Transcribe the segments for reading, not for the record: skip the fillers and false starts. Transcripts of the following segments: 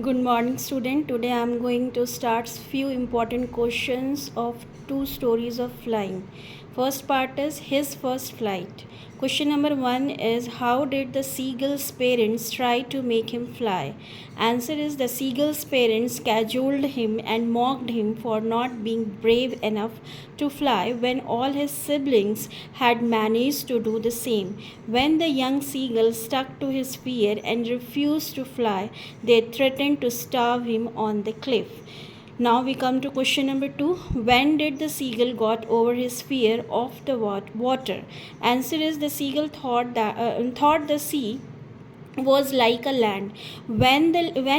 Good morning, student. Today I am going to start few important questions of two stories of flying. First part is his first flight. Question number 1 is how did the seagull's parents try to make him fly? Answer is the seagull's parents cajoled him and mocked him for not being brave enough to fly when all his siblings had managed to do the same. When the young seagull stuck to his fear and refused to fly, they threatened to starve him on the cliff. Now we come to question number 2. When did the seagull got over his fear of the water? Answer is the seagull thought the sea was like a land. When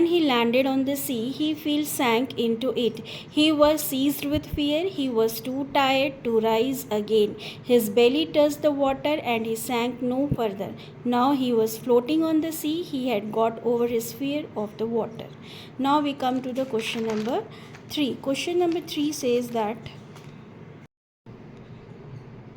he landed on the sea, he felt sank into it. He was seized with fear. He was too tired to rise again. His belly touched the water and he sank no further. Now he was floating on the sea. He had got over his fear of the water. Now we come to the question number 3. Question number 3 says that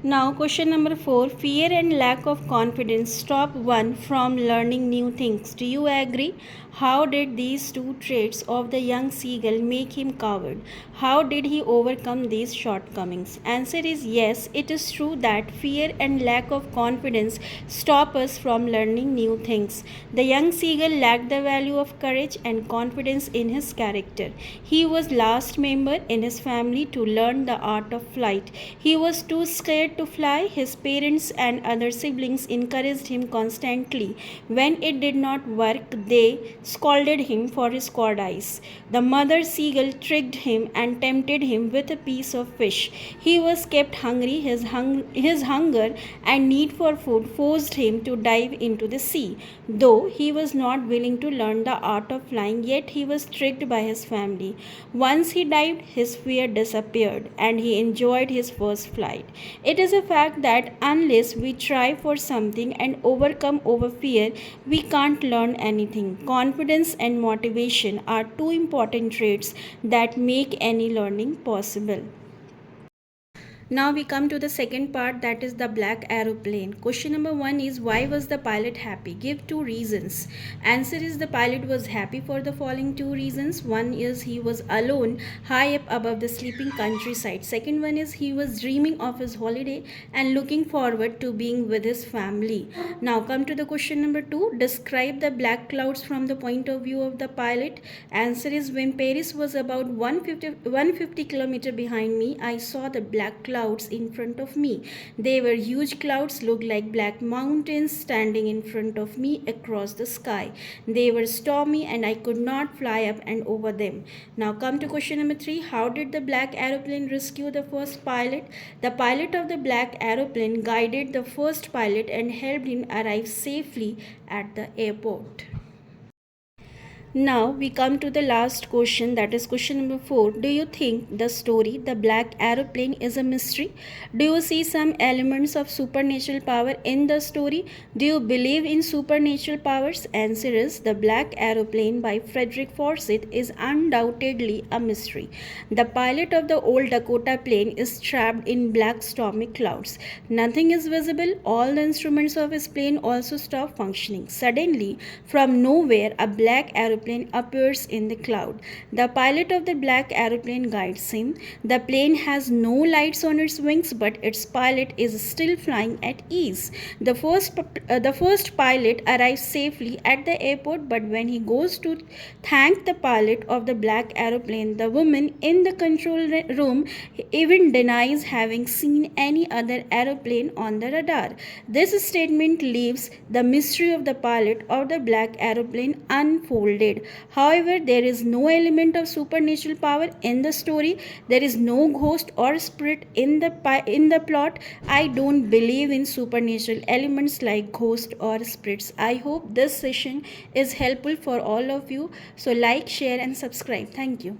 now, question number 4. Fear and lack of confidence stop one from learning new things. Do you agree? How did these two traits of the young seagull make him coward? How did he overcome these shortcomings? Answer is yes, it is true that fear and lack of confidence stop us from learning new things. The young seagull lacked the value of courage and confidence in his character. He was last member in his family to learn the art of flight. He was too scared to fly. His parents and other siblings encouraged him constantly. When it did not work, they scolded him for his cowardice. The mother seagull tricked him and tempted him with a piece of fish. He was kept hungry. His hunger and need for food forced him to dive into the sea. Though he was not willing to learn the art of flying, yet he was tricked by his family. Once he dived, his fear disappeared and he enjoyed his first flight. It is a fact that unless we try for something and overcome our fear, we can't learn anything. Confidence and motivation are two important traits that make any learning possible. Now we come to the second part, that is the black aeroplane. Question number 1 is why was the pilot happy? Give two reasons. Answer is the pilot was happy for the following two reasons. One is he was alone high up above the sleeping countryside. Second one is he was dreaming of his holiday and looking forward to being with his family. Now come to the question number 2. Describe the black clouds from the point of view of the pilot. Answer is when Paris was about 150 kilometers behind me, I saw the black clouds in front of me. They were huge clouds, looked like black mountains standing in front of me across the sky. They were stormy and I could not fly up and over them. Now come to question number 3. How did the black aeroplane rescue the first pilot? The pilot of the black aeroplane guided the first pilot and helped him arrive safely at the airport. Now we come to the last question, that is question number 4. Do you think the story The Black Aeroplane is a mystery? Do you see some elements of supernatural power in the story? Do you believe in supernatural powers? Answer is The Black Aeroplane by Frederick Forsyth is undoubtedly a mystery. The pilot of the old Dakota plane is trapped in black stormy clouds. Nothing is visible. All the instruments of his plane also stop functioning. Suddenly, from nowhere, a black aeroplane appears in the cloud. The pilot of the black aeroplane guides him. The plane has no lights on its wings, but its pilot is still flying at ease. The first pilot arrives safely at the airport, but when he goes to thank the pilot of the black aeroplane, the woman in the control room even denies having seen any other aeroplane on the radar. This statement leaves the mystery of the pilot of the black aeroplane unfolded. However, there is no element of supernatural power in the story. There is no ghost or spirit in the plot. I don't believe in supernatural elements like ghosts or spirits. I hope this session is helpful for all of you. So like, share and subscribe. Thank you.